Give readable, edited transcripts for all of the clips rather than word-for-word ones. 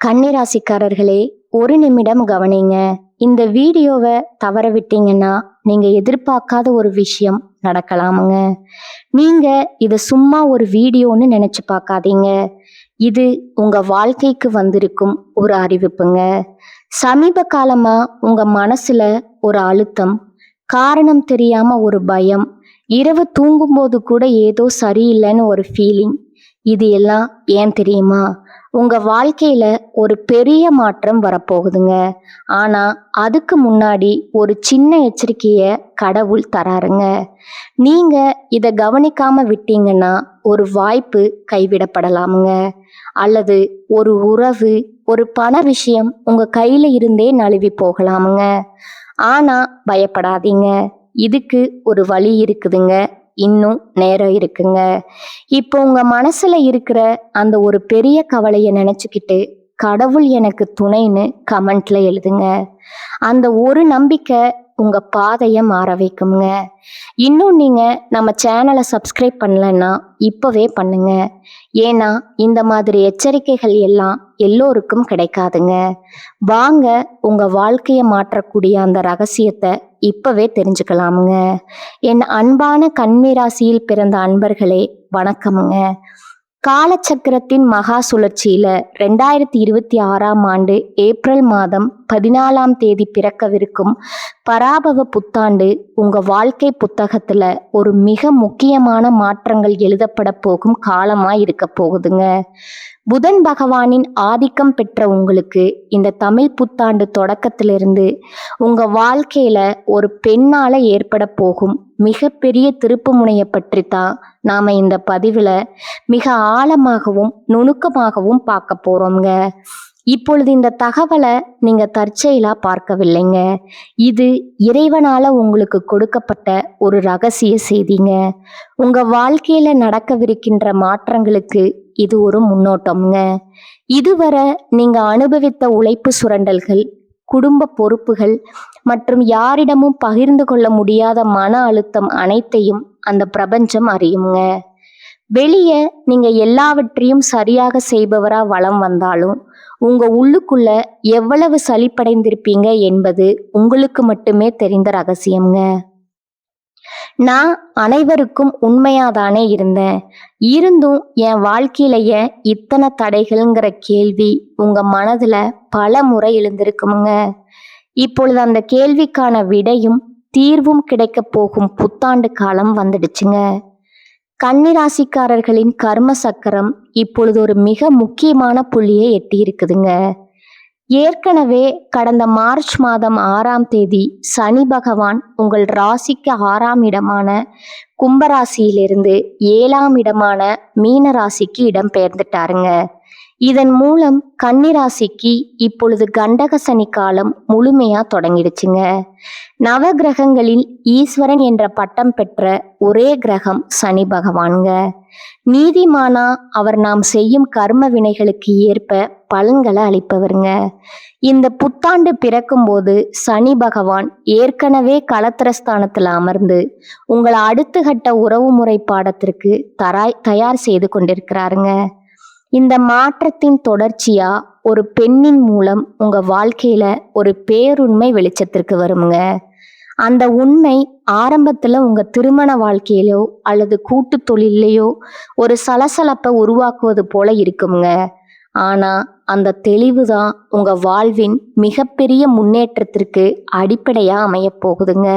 கன்னிராசிக்காரர்களே, ஒரு நிமிடம் கவனிங்க. இந்த வீடியோவை தவற விட்டீங்கன்னா நீங்க எதிர்பார்க்காத ஒரு விஷயம் நடக்கலாமுங்க. நீங்க இத சும்மா ஒரு வீடியோன்னு நினைச்சு பார்க்காதீங்க. இது உங்க வாழ்க்கைக்கு வந்திருக்கும் ஒரு அறிவிப்புங்க. சமீப காலமா உங்க மனசுல ஒரு அழுத்தம், காரணம் தெரியாம ஒரு பயம், இரவு தூங்கும்போது கூட ஏதோ சரியில்லைன்னு ஒரு ஃபீலிங். இது எல்லாம் ஏன் தெரியுமா? உங்க வாழ்க்கையில ஒரு பெரிய மாற்றம் வரப்போகுதுங்க. ஆனா அதுக்கு முன்னாடி ஒரு சின்ன எச்சரிக்கைய கடவுள் தராருங்க. நீங்க இத கவனிக்காம விட்டீங்கன்னா ஒரு வாய்ப்பு கைவிடப்படலாமுங்க. அல்லது ஒரு உறவு, ஒரு பண விஷயம் உங்க கையில இருந்தே நழுவி போகலாமுங்க. ஆனா பயப்படாதீங்க. இதுக்கு ஒரு வழி இருக்குதுங்க. இன்னும் நேரம் இருக்குங்க. இப்போ உங்க மனசுல இருக்கிற அந்த ஒரு பெரிய கவலையை நினைச்சுக்கிட்டு கடவுள் எனக்கு துணைன்னு கமெண்ட்ல எழுதுங்க. அந்த ஒரு நம்பிக்கை உங்க பாதையை மாற வைக்குங்க. இன்னும் நீங்க நம்ம சேனலை சப்ஸ்கிரைப் பண்ணலன்னா இப்பவே பண்ணுங்க. ஏன்னா இந்த மாதிரி எச்சரிக்கைகள் எல்லாம் எல்லோருக்கும் கிடைக்காதுங்க. வாங்க உங்க வாழ்க்கையை மாற்றக்கூடிய அந்த ரகசியத்தை இப்பவே தெரிஞ்சுக்கலாமுங்க. என் அன்பான கன்னி ராசியில் பிறந்த அன்பர்களே, வணக்கமுங்க. காலச்சக்கரத்தின் மகா சுழற்சியில 2026 ஏப்ரல் மாதம் 14 பிறக்கவிருக்கும் பராபவ புத்தாண்டு உங்க வாழ்க்கை புத்தகத்துல ஒரு மிக முக்கியமான மாற்றங்கள் எழுதப்பட போகும் காலமா இருக்க போகுதுங்க. புதன் பகவானின் ஆதிக்கம் பெற்ற உங்களுக்கு இந்த தமிழ் புத்தாண்டு தொடக்கத்திலிருந்து உங்க வாழ்க்கையில ஒரு பெண்ணால ஏற்பட போகும் மிகப்பெரிய திருப்பு முனையை பற்றி தான் நாம இந்த பதிவுல மிக ஆழமாகவும் நுணுக்கமாகவும் பார்க்க போறோம்ங்க. இப்பொழுது இந்த தகவலை நீங்க தற்செயலா பார்க்கவில்லைங்க. இது இறைவனால உங்களுக்கு கொடுக்கப்பட்ட ஒரு ரகசிய செய்திங்க. உங்க வாழ்க்கையில நடக்கவிருக்கின்ற மாற்றங்களுக்கு இது ஒரு முன்னோட்டம்ங்க. இதுவரை நீங்க அனுபவித்த உழைப்பு சுரண்டல்கள், குடும்ப பொறுப்புகள் மற்றும் யாரிடமும் பகிர்ந்து கொள்ள முடியாத மன அழுத்தம் அனைத்தையும் அந்த பிரபஞ்சம் அறியுங்க. வெளியே நீங்க எல்லாவற்றையும் சரியாக செய்பவரா வலம் வந்தாலும் உங்க உள்ளுக்குள்ள எவ்வளவு சலிப்படைந்திருப்பீங்க என்பது உங்களுக்கு மட்டுமே தெரிந்த ரகசியம்ங்க. நான் அனைவருக்கும் உண்மையாதானே இருந்தேன், இருந்தும் என் வாழ்க்கையில ஏன் இத்தனை தடைகள்ங்கிற கேள்வி உங்க மனதுல பல முறை எழுந்திருக்குமுங்க. இப்பொழுது அந்த கேள்விக்கான விடையும் தீர்வும் கிடைக்க போகும் புத்தாண்டு காலம் வந்துடுச்சுங்க. கன்னிராசிக்காரர்களின் கர்ம சக்கரம் இப்பொழுது ஒரு மிக முக்கியமான புள்ளியை எட்டி இருக்குதுங்க. ஏற்கனவே கடந்த மார்ச் மாதம் 6 சனி பகவான் உங்கள் ராசிக்கு 6 கும்பராசியிலிருந்து 7 மீன ராசிக்கு இடம் பெயர்ந்துட்டாருங்க. இதன் மூலம் கன்னிராசிக்கு இப்பொழுது கண்டக சனி காலம் முழுமையா தொடங்கிடுச்சுங்க. நவ கிரகங்களில் ஈஸ்வரன் என்ற பட்டம் பெற்ற ஒரே கிரகம் சனி பகவானுங்க. நீதிமானா அவர் நாம் செய்யும் கர்ம வினைகளுக்கு ஏற்ப பலன்களை அளிப்பவருங்க. இந்த புத்தாண்டு பிறக்கும் போது சனி பகவான் ஏற்கனவே களத்திரஸ்தானத்துல அமர்ந்து உங்களை அடுத்த கட்ட உறவு முறை பாடத்திற்கு தயார் செய்து கொண்டிருக்கிறாருங்க. இந்த மாற்றத்தின் தொடர்ச்சியா ஒரு பெண்ணின் மூலம் உங்க வாழ்க்கையில ஒரு பேருண்மை வெளிச்சத்திற்கு வருங்க. அந்த உண்மை ஆரம்பத்துல உங்க திருமண வாழ்க்கையிலோ அல்லது கூட்டு தொழிலையோ ஒரு சலசலப்பை உருவாக்குவது போல இருக்குங்க. ஆனா அந்த தெளிவு தான் உங்க வாழ்வின் மிகப்பெரிய முன்னேற்றத்திற்கு அடிப்படையா அமைய போகுதுங்க.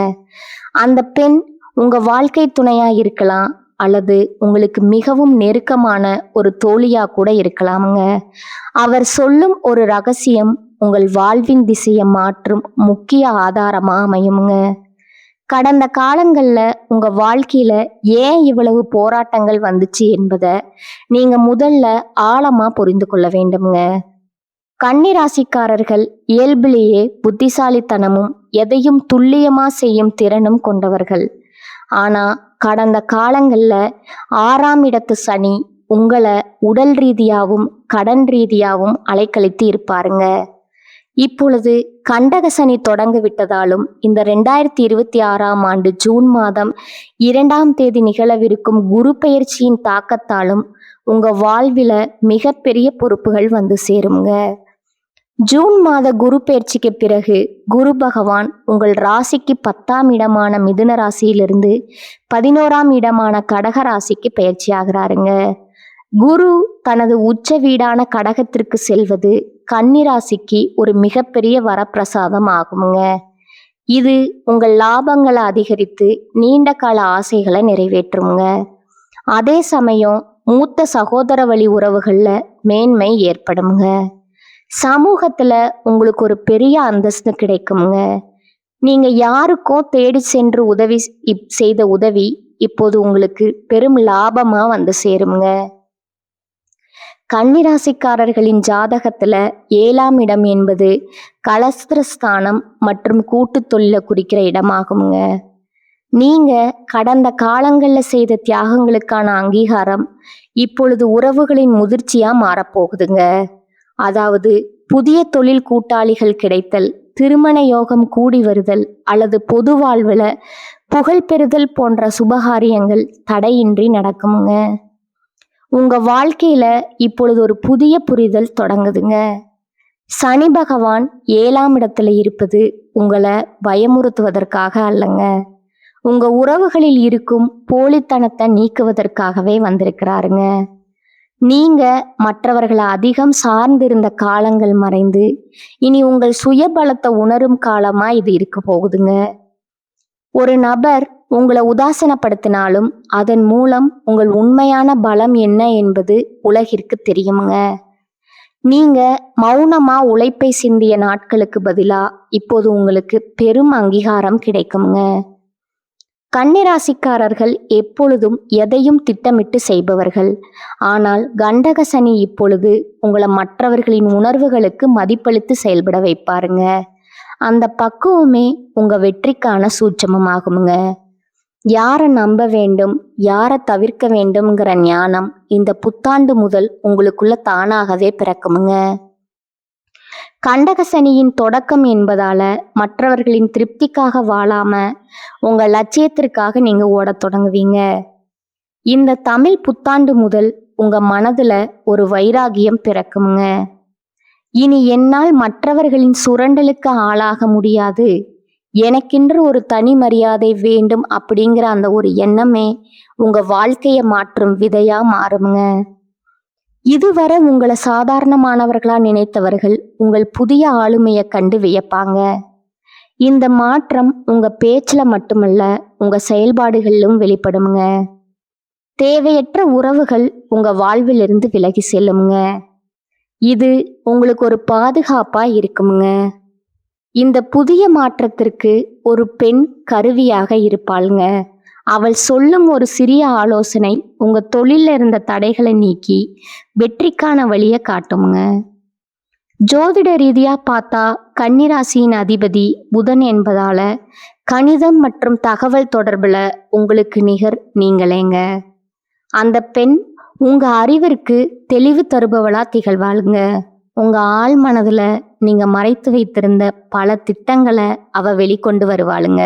அந்த பெண் உங்க வாழ்க்கை துணையா இருக்கலாம், அல்லது உங்களுக்கு மிகவும் நெருக்கமான ஒரு தோழியா கூட இருக்கலாமுங்க. அவர் சொல்லும் ஒரு ரகசியம் உங்கள் வாழ்வின் திசையை மாற்றும் முக்கிய ஆதாரமா அமையுங்க. கடந்த காலங்கள்ல உங்க வாழ்க்கையில ஏன் இவ்வளவு போராட்டங்கள் வந்துச்சு என்பதை நீங்க முதல்ல ஆழமா புரிந்து கொள்ள வேண்டும்ங்க. கன்னிராசிக்காரர்கள் இயல்பிலேயே புத்திசாலித்தனமும் எதையும் துல்லியமா செய்யும் திறனும் கொண்டவர்கள். ஆனா கடந்த காலங்கள்ல 6 சனி உங்களை உடல் ரீதியாகவும் கடன் ரீதியாகவும் அலைக்கழித்து இருப்பாருங்க. இப்பொழுது கண்டக சனி தொடங்க விட்டதாலும் இந்த 2026 ஜூன் மாதம் 2 நிகழவிருக்கும் குரு பெயர்ச்சியின் தாக்கத்தாலும் உங்க வாழ்வில மிகப்பெரிய பொறுப்புகள் வந்து சேருங்க. ஜூன் மாத குரு பெயர்ச்சிக்கு பிறகு குரு பகவான் உங்கள் ராசிக்கு 10ஆம் இடமான மிதுன ராசியிலிருந்து 11ஆம் இடமான கடக ராசிக்கு பெயர்ச்சி ஆகிறாருங்க. குரு தனது உச்ச வீடான கடகத்திற்கு செல்வது கன்னி ராசிக்கு ஒரு மிகப்பெரிய வரப்பிரசாதம் ஆகுங்க. இது உங்கள் லாபங்களை அதிகரித்து நீண்ட கால ஆசைகளை நிறைவேற்றுங்க. அதே சமயம் மூத்த சகோதர வழி உறவுகள்ல மேன்மை ஏற்படுங்க. சமூகத்துல உங்களுக்கு ஒரு பெரிய அந்தஸ்து கிடைக்குங்க. நீங்க யாருக்கோ தேடி சென்று செய்த உதவி இப்போது உங்களுக்கு பெரும் லாபமா வந்து சேருங்க. கன்னிராசிக்காரர்களின் ஜாதகத்துல 7ஆம் இடம் என்பது கலஸ்திரஸ்தானம் மற்றும் கூட்டு தொழிலை குறிக்கிற இடமாகுங்க. நீங்க கடந்த காலங்கள்ல செய்த தியாகங்களுக்கான அங்கீகாரம் இப்பொழுது உறவுகளின் முதிர்ச்சியா மாறப்போகுதுங்க. அதாவது புதிய தொழில் கூட்டாளிகள் கிடைத்தல், திருமண யோகம் கூடி வருதல் அல்லது பொது வாழ்வுல புகழ் பெறுதல் போன்ற சுபகாரியங்கள் தடையின்றி நடக்குமுங்க. உங்க வாழ்க்கையில இப்பொழுது ஒரு புதிய புரிதல் தொடங்குதுங்க. சனி பகவான் 7ஆம் இடத்துல இருப்பது உங்களை பயமுறுத்துவதற்காக அல்லங்க, உங்க உறவுகளில் இருக்கும் போலித்தனத்தை நீக்குவதற்காகவே வந்திருக்கிறாருங்க. நீங்க மற்றவர்களை அதிகம் சார்ந்திருந்த காலங்கள் மறைந்து இனி உங்கள் சுய பலத்தை உணரும் காலமா இது இருக்க போகுதுங்க. ஒரு நபர் உங்களை உதாசனப்படுத்தினாலும் அதன் மூலம் உங்கள் உண்மையான பலம் என்ன என்பது உலகிற்கு தெரியுங்க. நீங்க மௌனமா உழைப்பை சிந்திய நாட்களுக்கு பதிலா இப்போது உங்களுக்கு பெரும் அங்கீகாரம் கிடைக்குங்க. கன்னிராசிக்காரர்கள் எப்பொழுதும் எதையும் திட்டமிட்டு செய்பவர்கள். ஆனால் கண்டக சனி இப்பொழுது உங்களை மற்றவர்களின் உணர்வுகளுக்கு மதிப்பளித்து செயல்பட வைப்பாருங்க. அந்த பக்குவமே உங்க வெற்றிக்கான சூட்சமமாகுங்க. யாரை நம்ப வேண்டும், யாரை தவிர்க்க வேண்டும்ங்கிற ஞானம் இந்த புத்தாண்டு முதல் உங்களுக்குள்ள தானாகவே பிறக்குமுங்க. கண்டக சனியின் தொடக்கம் என்பதால மற்றவர்களின் திருப்திக்காக வாழாம உங்க லட்சியத்திற்காக நீங்க ஓடத் தொடங்குவீங்க. இந்த தமிழ் புத்தாண்டு முதல் உங்க மனதுல ஒரு வைராகியம் பிறக்குமுங்க. இனி என்னால் மற்றவர்களின் சுரண்டலுக்கு ஆளாக முடியாது, எனக்கென்று ஒரு தனி மரியாதை வேண்டும் அப்படிங்கிற அந்த ஒரு எண்ணமே உங்க வாழ்க்கையை மாற்றும் விதையா மாறுமுங்க. இதுவரை உங்களை சாதாரணமானவர்களா நினைத்தவர்கள் உங்கள் புதிய ஆளுமையை கண்டு வியப்பாங்க. இந்த மாற்றம் உங்க பேச்சுல மட்டுமல்ல, உங்க செயல்பாடுகளிலும் வெளிப்படுமுங்க. தேவையற்ற உறவுகள் உங்க வாழ்விலிருந்து விலகி செல்லுமுங்க. இது உங்களுக்கு ஒரு பாதுகாப்பா இருக்குமுங்க. இந்த புதிய மாற்றத்திற்கு ஒரு பெண் கருவியாக இருப்பாளுங்க. அவள் சொல்லும் ஒரு சிறிய ஆலோசனை உங்க தொழில இருந்த தடைகளை நீக்கி வெற்றிக்கான வழியை காட்டுமுங்க. ஜோதிட ரீதியா பார்த்தா கன்னிராசியின் அதிபதி புதன் என்பதால கணிதம் மற்றும் தகவல் தொடர்புல உங்களுக்கு நிகர் நீங்களேங்க. அந்த பெண் உங்க அறிவிற்கு தெளிவு தருபவளா திகழ்வாளுங்க. உங்க ஆள் மனதுல நீங்க மறைத்து வைத்திருந்த பல திட்டங்களை அவ வெளிக்கொண்டு வருவாளுங்க.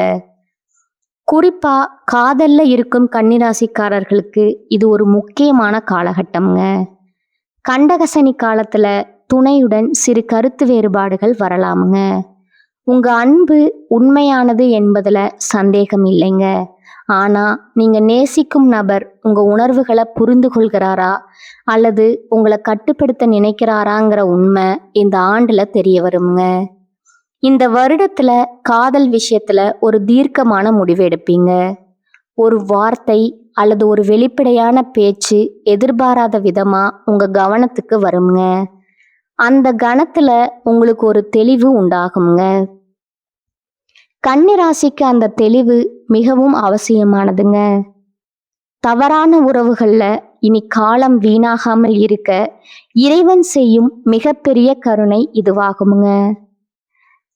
குறிப்பா காதல்ல இருக்கும் கன்னிராசிக்காரர்களுக்கு இது ஒரு முக்கியமான காலகட்டம்ங்க. கண்டகசனி காலத்துல துணையுடன் சிறு கருத்து வேறுபாடுகள் வரலாமுங்க. உங்க அன்பு உண்மையானது என்பதுல சந்தேகம் இல்லைங்க. ஆனா நீங்க நேசிக்கும் நபர் உங்க உணர்வுகளை புரிந்து கொள்கிறாரா அல்லது உங்களை கட்டுப்படுத்த நினைக்கிறாராங்கிற உண்மை இந்த ஆண்டுல தெரிய வருங்க. இந்த வருடத்துல காதல் விஷயத்துல ஒரு தீர்க்கமான முடிவு எடுப்பீங்க. ஒரு வார்த்தை அல்லது ஒரு வெளிப்படையான பேச்சு எதிர்பாராத விதமா உங்க கவனத்துக்கு வருங்க. அந்த கணத்துல உங்களுக்கு ஒரு தெளிவு உண்டாகுங்க. கன்னிராசிக்கு அந்த தெளிவு மிகவும் அவசியமானதுங்க. தவறான உறவுகள்ல இனி காலம் வீணாகாமல் இருக்க இறைவன் செய்யும் மிகப்பெரிய கருணை இதுவாகுமுங்க.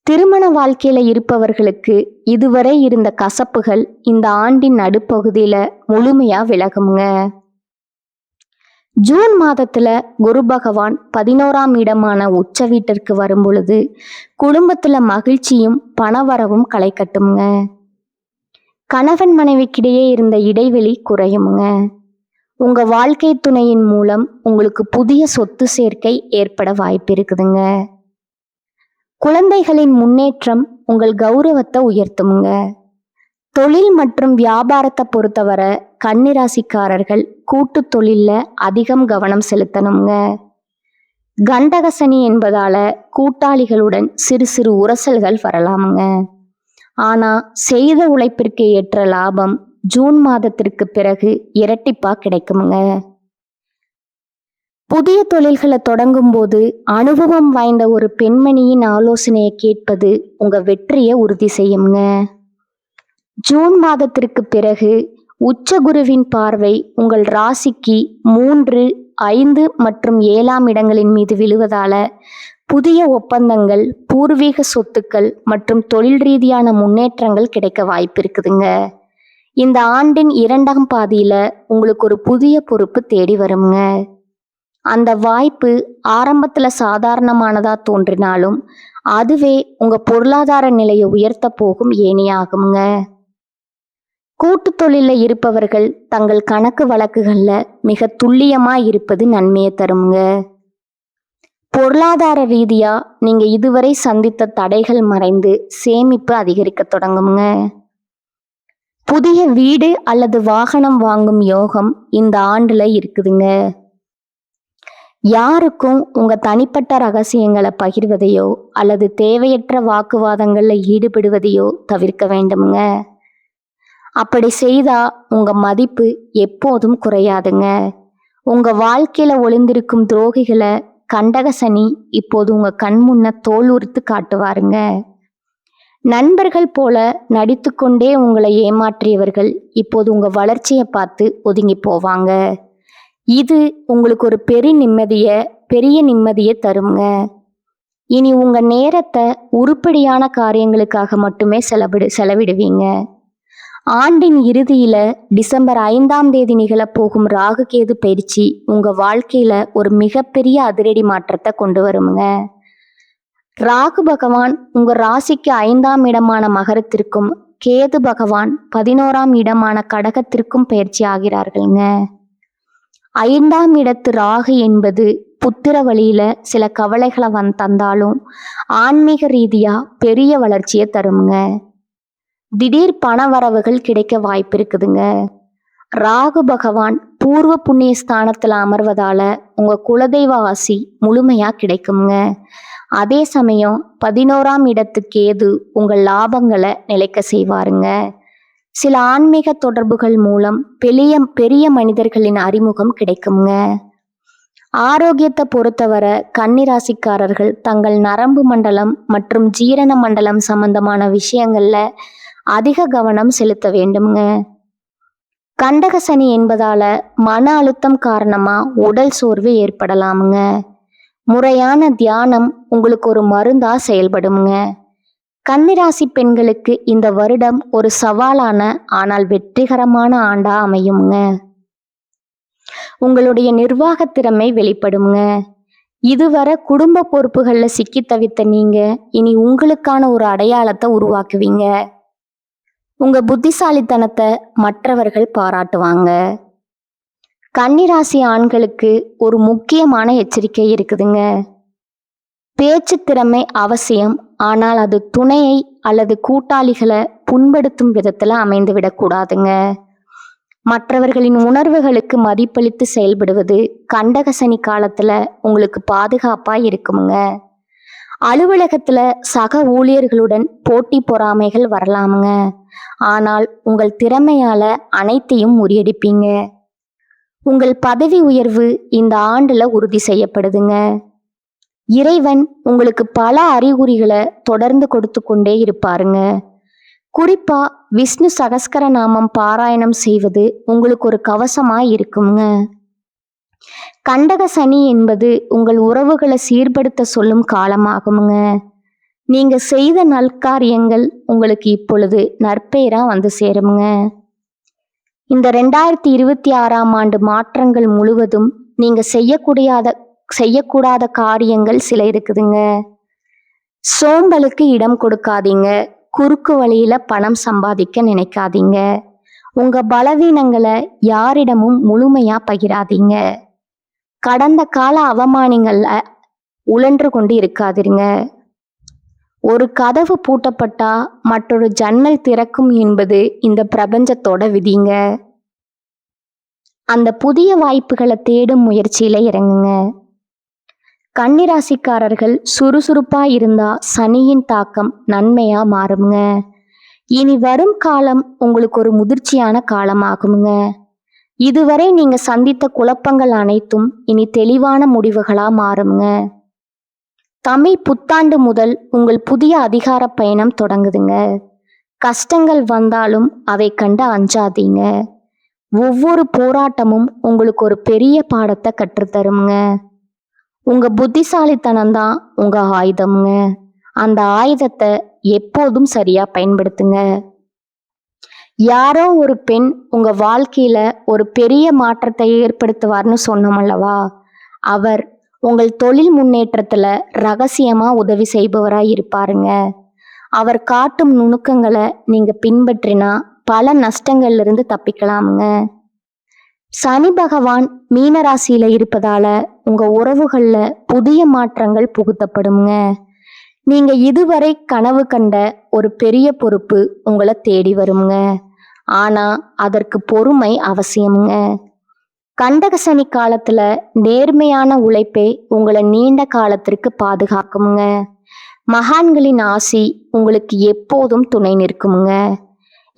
திருமண வாழ்க்கையில இருப்பவர்களுக்கு இதுவரை இருந்த கசப்புகள் இந்த ஆண்டின் நடுப்பகுதியில முழுமையா விலகுமுங்க. ஜூன் மாதத்துல குரு பகவான் 11ஆம் இடமான உச்ச வீட்டிற்கு வரும் பொழுது குடும்பத்துல மகிழ்ச்சியும் பணவரவும் களை கட்டுமுங்க. கணவன் மனைவிக்கிடையே இருந்த இடைவெளி குறையுமுங்க. உங்க வாழ்க்கை துணையின் மூலம் உங்களுக்கு புதிய சொத்து சேர்க்கை ஏற்பட வாய்ப்பு இருக்குதுங்க. குழந்தைகளின் முன்னேற்றம் உங்கள் கௌரவத்தை உயர்த்துமுங்க. தொழில் மற்றும் வியாபாரத்தை பொறுத்தவரை கன்னிராசிக்காரர்கள் கூட்டு தொழில்ல அதிகம் கவனம் செலுத்தணுங்க. கண்டகசனி என்பதால கூட்டாளிகளுடன் சிறு சிறு உரசல்கள் வரலாமுங்க. ஆனா செய்த உழைப்பிற்கு ஏற்ற லாபம் ஜூன் மாதத்திற்கு பிறகு இரட்டிப்பா கிடைக்குமுங்க. புதிய தொழில்களை தொடங்கும் போது அனுபவம் வாய்ந்த ஒரு பெண்மணியின் ஆலோசனையை கேட்பது உங்க வெற்றியை உறுதி செய்யுங்க. ஜூன் மாதத்திற்கு பிறகு உச்சகுருவின் பார்வை உங்கள் ராசிக்கு 3, 5 மற்றும் 7ஆம் இடங்களின் மீது விழுவதால புதிய ஒப்பந்தங்கள், பூர்வீக சொத்துக்கள் மற்றும் தொழில் ரீதியான முன்னேற்றங்கள் கிடைக்க வாய்ப்பு இருக்குதுங்க. இந்த ஆண்டின் 2ஆம் பாதியில உங்களுக்கு ஒரு புதிய பொறுப்பு தேடி வருங்க. அந்த வாய்ப்பு ஆரம்பத்துல சாதாரணமானதா தோன்றினாலும் அதுவே உங்க பொருளாதார நிலையை உயர்த்த போகும் ஏணியாகுங்க. கூட்டு தொழில இருப்பவர்கள் தங்கள் கணக்கு வழக்குகள்ல மிக துல்லியமா இருப்பது நன்மையை தருங்க. பொருளாதார ரீதியா நீங்க இதுவரை சந்தித்த தடைகள் மறைந்து சேமிப்பு அதிகரிக்க தொடங்குங்க. புதிய வீடு அல்லது வாகனம் வாங்கும் யோகம் இந்த ஆண்டுல இருக்குதுங்க. யாருக்கும் உங்க தனிப்பட்ட ரகசியங்களை பகிர்வதையோ அல்லது தேவையற்ற வாக்குவாதங்கள்ல ஈடுபடுவதையோ தவிர்க்க வேண்டுமுங்க. அப்படி செய்தா உங்க மதிப்பு எப்போதும் குறையாதுங்க. உங்க வாழ்க்கையில ஒளிந்திருக்கும் துரோகிகளை கண்டகசனி இப்போது உங்க கண் முன்ன தோல் உரித்து காட்டுவாருங்க. நண்பர்கள் போல நடித்து கொண்டே உங்களை ஏமாற்றியவர்கள் இப்போது உங்க வளர்ச்சியை பார்த்து ஒதுங்கி போவாங்க. இது உங்களுக்கு ஒரு பெரிய நிம்மதியை தருங்க. இனி உங்க நேரத்தை உருப்படியான காரியங்களுக்காக மட்டுமே செலவிடுவீங்க. ஆண்டின் இறுதியில டிசம்பர் 5ஆம் தேதி நிகழப்போகும் ராகு கேது பயிற்சி உங்க வாழ்க்கையில ஒரு மிகப்பெரிய அதிரடி மாற்றத்தை கொண்டு வருங்க. ராகு பகவான் உங்க ராசிக்கு 5ஆம் இடமான மகரத்திற்கும், கேது பகவான் 11ஆம் இடமான கடகத்திற்கும் பயிற்சி ஆகிறார்கள்ங்க. 5ஆம் இடத்து ராகு என்பது புத்திர வழியில சில கவலைகளை தந்தாலும் ஆன்மீக ரீதியா பெரிய வளர்ச்சியை தருங்க. திடீர் பண வரவுகள் கிடைக்க வாய்ப்பு இருக்குதுங்க. ராகு பகவான் பூர்வ புண்ணிய ஸ்தானத்துல அமர்வதால உங்க குலதெய்வ ஆசி முழுமையா கிடைக்குங்க. அதே சமயம் 11ஆம் இடத்து கேது உங்கள் லாபங்களை நிலைக்க செய்வாருங்க. சில ஆன்மீக தொடர்புகள் மூலம் பெரிய மனிதர்களின் அறிமுகம் கிடைக்குங்க. ஆரோக்கியத்தை பொறுத்தவரை கன்னிராசிக்காரர்கள் தங்கள் நரம்பு மண்டலம் மற்றும் ஜீரண மண்டலம் சம்பந்தமான விஷயங்கள்ல அதிக கவனம் செலுத்த வேண்டும்ங்க. கண்டகசனி என்பதால மன அழுத்தம் காரணமா உடல் சோர்வு ஏற்படலாமுங்க. முறையான தியானம் உங்களுக்கு ஒரு மருந்தா செயல்படுங்க. கன்னிராசி பெண்களுக்கு இந்த வருடம் ஒரு சவாலான ஆனால் வெற்றிகரமான ஆண்டா அமையுங்க. உங்களுடைய நிர்வாக திறமை வெளிப்படுங்க. இதுவரை குடும்ப பொறுப்புகள்ல சிக்கி தவித்த நீங்க இனி உங்களுக்கான ஒரு அடையாளத்தை உருவாக்குவீங்க. உங்க புத்திசாலித்தனத்தை மற்றவர்கள் பாராட்டுவாங்க. கன்னிராசி ஆண்களுக்கு ஒரு முக்கியமான எச்சரிக்கை இருக்குதுங்க. பேச்சு திறமை அவசியம், ஆனால் அது துணையை அல்லது கூட்டாளிகளை புண்படுத்தும் விதத்துல அமைந்து விடக்கூடாதுங்க. மற்றவர்களின் உணர்வுகளுக்கு மதிப்பளித்து செயல்படுவது கண்டகசனி காலத்துல உங்களுக்கு பாதுகாப்பா இருக்குமுங்க. அலுவலகத்துல சக ஊழியர்களுடன் போட்டி பொறாமைகள் வரலாமுங்க. ஆனால் உங்கள் திறமையால அனைத்தையும் முறியடிப்பீங்க. உங்கள் பதவி உயர்வு இந்த ஆண்டுல உறுதி செய்யப்படுதுங்க. இறைவன் உங்களுக்கு பல அறிகுறிகளை தொடர்ந்து கொடுத்து கொண்டே இருப்பாருங்க. குறிப்பா விஷ்ணு சகஸ்கர நாமம் பாராயணம் செய்வது உங்களுக்கு ஒரு கவசமா இருக்குங்க. கண்டக சனி என்பது உங்கள் உறவுகளை சீர்படுத்த சொல்லும் காலமாகுங்க. நீங்க செய்த நல்காரியங்கள் உங்களுக்கு இப்பொழுது நற்பெயரா வந்து சேருங்க. இந்த 2026ஆம் ஆண்டு மாற்றங்கள் முழுவதும் நீங்க செய்யக்கூடாத காரியங்கள் சில இருக்குதுங்க. சோம்பலுக்கு இடம் கொடுக்காதீங்க. குறுக்கு வழியில பணம் சம்பாதிக்க நினைக்காதீங்க. உங்க பலவீனங்களை யாரிடமும் முழுமையா பகிராதீங்க. கடந்த கால அவமானங்கள்ல உழன்று கொண்டு இருக்காதீங்க. ஒரு கதவு பூட்டப்பட்டா மற்றொரு ஜன்னல் திறக்கும் என்பது இந்த பிரபஞ்சத்தோட விதிங்க. அந்த புதிய வாய்ப்புகளை தேடும் முயற்சியில இறங்குங்க. கன்னிராசிக்காரர்கள் சுறுசுறுப்பா இருந்தா சனியின் தாக்கம் நன்மையா மாறுங்க. இனி வரும் காலம் உங்களுக்கு ஒரு முதிர்ச்சியான காலமாகுங்க. இதுவரை நீங்க சந்தித்த குழப்பங்கள் அனைத்தும் இனி தெளிவான முடிவுகளா மாறுங்க. தமிழ் புத்தாண்டு முதல் உங்கள் புதிய அதிகார பயணம் தொடங்குதுங்க. கஷ்டங்கள் வந்தாலும் அதை கண்டு அஞ்சாதீங்க. ஒவ்வொரு போராட்டமும் உங்களுக்கு ஒரு பெரிய பாடத்தை கற்றுத்தருங்க. உங்க புத்திசாலித்தனம் தான் உங்க ஆயுதம்ங்க. அந்த ஆயுதத்தை எப்போதும் சரியா பயன்படுத்துங்க. யாரோ ஒரு பெண் உங்க வாழ்க்கையில ஒரு பெரிய மாற்றத்தை ஏற்படுத்துவார்னு சொன்னோம் அல்லவா? அவர் உங்கள் தொழில் முன்னேற்றத்துல ரகசியமா உதவி செய்பவராய் இருப்பாருங்க. அவர் காட்டும் நுணுக்கங்களை நீங்க பின்பற்றினா பல நஷ்டங்கள்ல இருந்து தப்பிக்கலாமுங்க. சனி பகவான் மீனராசியில இருப்பதால உங்க உறவுகள்ல புதிய மாற்றங்கள் புகுத்தப்படுங்க. நீங்க இதுவரை கனவு கண்ட ஒரு பெரிய பொறுப்பு உங்களை தேடி வருங்க. ஆனா அதற்கு பொறுமை அவசியமுங்க. கண்டக சனி காலத்துல நேர்மையான உழைப்பே உங்களை நீண்ட காலத்திற்கு பாதுகாக்குமுங்க. மகான்களின் ஆசி உங்களுக்கு எப்போதும் துணை நிற்குமுங்க.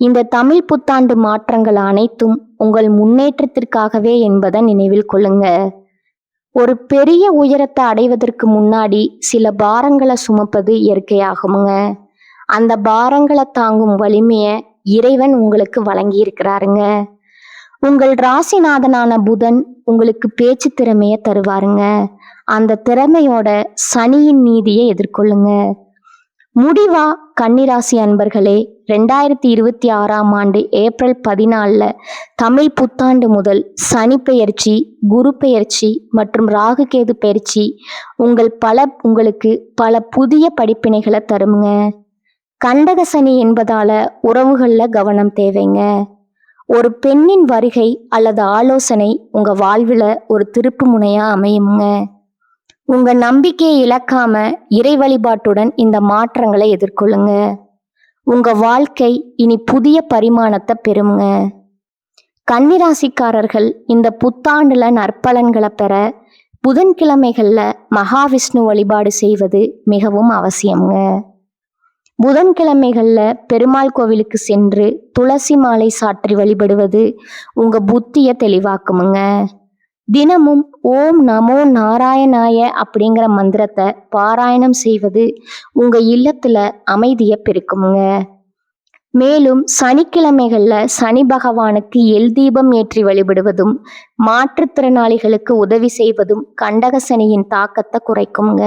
இந்த தமிழ் புத்தாண்டு மாற்றங்கள் அனைத்தும் உங்கள் முன்னேற்றத்திற்காகவே என்பதை நினைவில் கொள்ளுங்க. ஒரு பெரிய உயரத்தை அடைவதற்கு முன்னாடி சில பாரங்களை சுமப்பது இயற்கையாகுமுங்க. அந்த பாரங்களை தாங்கும் வலிமையை இறைவன் உங்களுக்கு வழங்கி இருக்கிறாருங்க. உங்கள் ராசிநாதனான புதன் உங்களுக்கு பேச்சு திறமைய தருவாருங்க. அந்த திறமையோட சனியின் நீதியை எதிர்கொள்ளுங்க. முடிவா கன்னிராசி அன்பர்களே, 2026ஆம் ஆண்டு ஏப்ரல் 14 தமிழ் புத்தாண்டு முதல் சனி பெயர்ச்சி, குரு பெயர்ச்சி மற்றும் ராகு கேது பெயர்ச்சி உங்களுக்கு பல புதிய படிப்பினைகளை தருங்க. கண்டக சனி என்பதால உறவுகள்ல கவனம் தேவைங்க. ஒரு பெண்ணின் வருகை அல்லது ஆலோசனை உங்க வாழ்வுல ஒரு திருப்பு முனையா அமையுங்க. உங்க நம்பிக்கையை இழக்காம இறை வழிபாட்டுடன் இந்த மாற்றங்களை எதிர்கொள்ளுங்க. உங்க வாழ்க்கை இனி புதிய பரிமாணத்தை பெறுங்க. கன்னிராசிக்காரர்கள் இந்த புத்தாண்டுல நற்பலன்களை பெற புதன்கிழமைகள்ல மகாவிஷ்ணு வழிபாடு செய்வது மிகவும் அவசியம்ங்க. புதன்கிழமைகள்ல பெருமாள் கோவிலுக்கு சென்று துளசி மாலை சாற்றி வழிபடுவது உங்க புத்திய தெளிவாக்குமுங்க. தினமும் ஓம் நமோ நாராயணாய அப்படிங்கிற மந்திரத்தை பாராயணம் செய்வது உங்க இல்லத்துல அமைதியை பெருக்குமுங்க. மேலும் சனிக்கிழமைகள்ல சனி பகவானுக்கு எல் தீபம் ஏற்றி வழிபடுவதும் மாற்றுத்திறனாளிகளுக்கு உதவி செய்வதும் கண்டக சனியின் தாக்கத்தை குறைக்குங்க.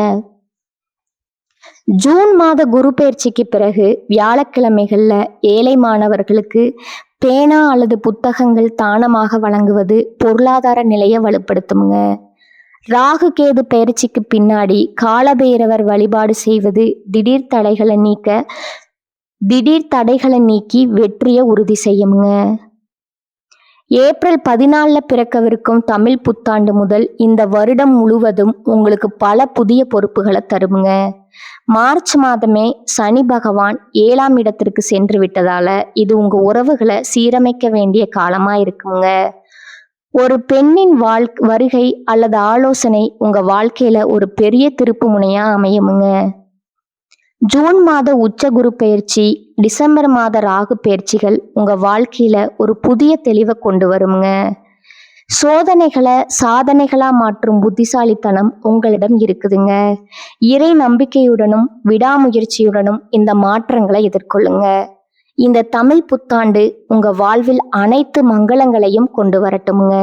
ஜூன் மாத குரு பெயர்ச்சிக்கு பிறகு வியாழக்கிழமைகள்ல ஏழை மாணவர்களுக்கு பேனா அல்லது புத்தகங்கள் தானமாக வழங்குவது பொருளாதார நிலையை வலுப்படுத்துமுங்க. ராகு கேது பெயர்ச்சிக்கு பின்னாடி காலபைரவர் வழிபாடு செய்வது திடீர் தடைகளை நீக்கி வெற்றியை உறுதி செய்யுங்க. ஏப்ரல் 14 பிறக்கவிருக்கும் தமிழ் புத்தாண்டு முதல் இந்த வருடம் முழுவதும் உங்களுக்கு பல புதிய பொறுப்புகளை தருமுங்க. மார்ச் மாதமே சனி பகவான் 7ஆம் இடத்திற்கு சென்று விட்டதால இது உங்க உறவுகளை சீரமைக்க வேண்டிய காலமா இருக்குங்க. ஒரு பெண்ணின் வருகை அல்லது ஆலோசனை உங்க வாழ்க்கையில ஒரு பெரிய திருப்பு முனையா அமையுமுங்க. ஜூன் மாத உச்ச குரு பெயர்ச்சி, டிசம்பர் மாத ராகு பெயர்ச்சிகள் உங்க வாழ்க்கையில ஒரு புதிய தெளிவை கொண்டு வருங்க. சோதனைகளை சாதனைகளா மாற்றும் புத்திசாலித்தனம் உங்களிடம் இருக்குதுங்க. இறை நம்பிக்கையுடனும் விடாமுயற்சியுடனும் இந்த மாற்றங்களை எதிர்கொள்ளுங்க. இந்த தமிழ் புத்தாண்டு உங்க வாழ்வில் அனைத்து மங்களங்களையும் கொண்டு வரட்டுமுங்க.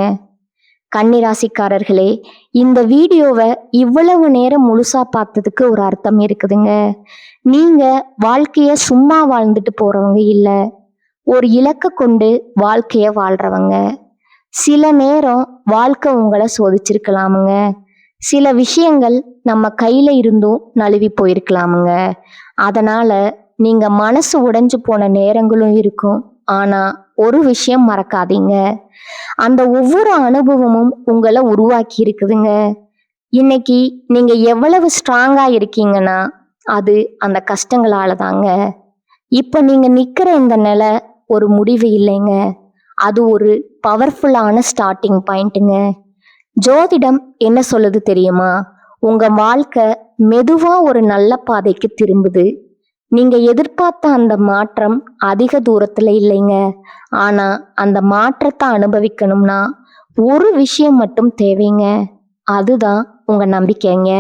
கன்னிராசிக்காரர்களே, இந்த வீடியோவை இவ்வளவு நேரம் முழுசா பார்த்ததுக்கு ஒரு அர்த்தம் இருக்குதுங்க. நீங்க வாழ்க்கைய சும்மா வாழ்ந்துட்டு போறவங்க இல்ல, ஒரு இலக்கை கொண்டு வாழ்க்கைய வாழ்றவங்க. சில நேரம் வாழ்க்கை உங்களை சோதிச்சிருக்கலாமுங்க. சில விஷயங்கள் நம்ம கையில இருந்தும் நழுவி போயிருக்கலாமுங்க. அதனால நீங்க மனசு உடைஞ்சு போன நேரங்களும் இருக்கும். ஆனா ஒரு விஷயம் மறக்காதீங்க, அந்த ஒவ்வொரு அனுபவமும் உங்களை உருவாக்கி இருக்குதுங்க. இன்னைக்கு நீங்க எவ்வளவு ஸ்ட்ராங்கா இருக்கீங்கன்னா அது அந்த கஷ்டங்களால தாங்க. இப்ப நீங்க நிக்கிற இந்த நிலை ஒரு முடிவு இல்லைங்க, அது ஒரு பவர்ஃபுல்லான ஸ்டார்டிங் பாயிண்ட்டுங்க. ஜோதிடம் என்ன சொல்லுது தெரியுமா? உங்க வாழ்க்கை மெதுவா ஒரு நல்ல பாதைக்கு திரும்புது. நீங்க எதிர்பார்த்த அந்த மாற்றம் அதிக தூரத்துல இல்லைங்க. ஆனா அந்த மாற்றத்தை அனுபவிக்கணும்னா ஒரு விஷயம் மட்டும் தேவைங்க. அதுதான் உங்க நம்பிக்கைங்க.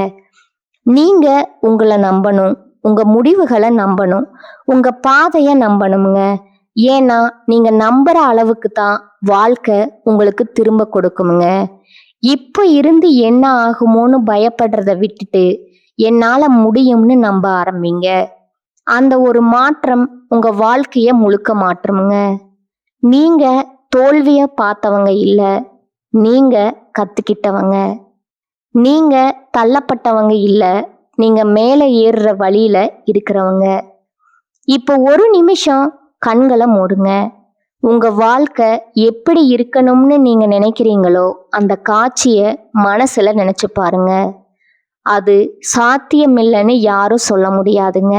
நீங்க உங்களை நம்பணும், உங்க முடிவுகளை நம்பணும், உங்க பாதைய நம்பணுங்க. ஏன்னா நீங்க நம்புற அளவுக்கு தான் வாழ்க்கை உங்களுக்கு திரும்ப கொடுக்குமுங்க. இப்ப இருந்து என்ன ஆகுமோன்னு பயப்படுறத விட்டுட்டு என்னால முடியும்னு நம்ப ஆரம்பிங்க. அந்த ஒரு மாற்றம் உங்க வாழ்க்கைய முழுக்க மாற்றுமுங்க. நீங்க தோல்விய பார்த்தவங்க இல்ல, நீங்க கத்துக்கிட்டவங்க. நீங்க தள்ளப்பட்டவங்க இல்ல, நீங்க மேலே ஏறுற வழியில இருக்கிறவங்க. இப்போ ஒரு நிமிஷம் கண்களை மூடுங்க. உங்க வாழ்க்கை எப்படி இருக்கணும்னு நீங்க நினைக்கிறீங்களோ அந்த காட்சிய மனசுல நினைச்சு பாருங்க. அது சாத்தியமில்லைன்னு யாரும் சொல்ல முடியாதுங்க.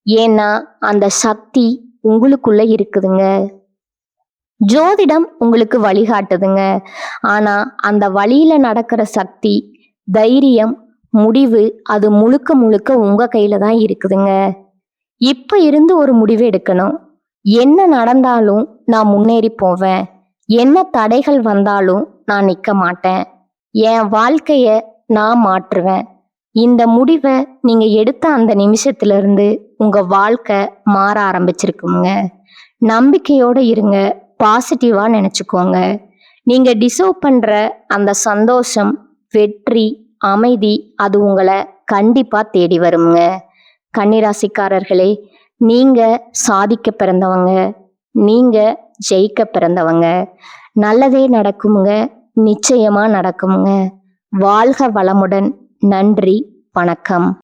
ஏன்னா அந்த சக்தி உங்களுக்குள்ள இருக்குதுங்க. ஜோதிடம் உங்களுக்கு வழிகாட்டுதுங்க. ஆனா அந்த வழியில நடக்கிற சக்தி, தைரியம், முடிவு அது முழுக்க முழுக்க உங்க கையில தான் இருக்குதுங்க. இப்ப இருந்து ஒரு முடிவு எடுக்கணும். என்ன நடந்தாலும் நான் முன்னேறி போவேன். என்ன தடைகள் வந்தாலும் நான் நிக்க மாட்டேன். என் வாழ்க்கைய நான் மாற்றுவேன். இந்த முடிவை நீங்க எடுத்த அந்த நிமிஷத்துல இருந்து உங்க வாழ்க்கை மாற ஆரம்பிச்சிருக்குங்க. நம்பிக்கையோட இருங்க, பாசிட்டிவா நினைச்சுக்கோங்க. நீங்க டிசர்வ் பண்ற அந்த சந்தோஷம், வெற்றி, அமைதி அது உங்களை கண்டிப்பா தேடி வருங்க. கன்னிராசிக்காரர்களே, நீங்க சாதிக்க பிறந்தவங்க, நீங்க ஜெயிக்க பிறந்தவங்க. நல்லதே நடக்குமுங்க, நிச்சயமா நடக்குமுங்க. வாழ்க வளமுடன். நன்றி, வணக்கம்.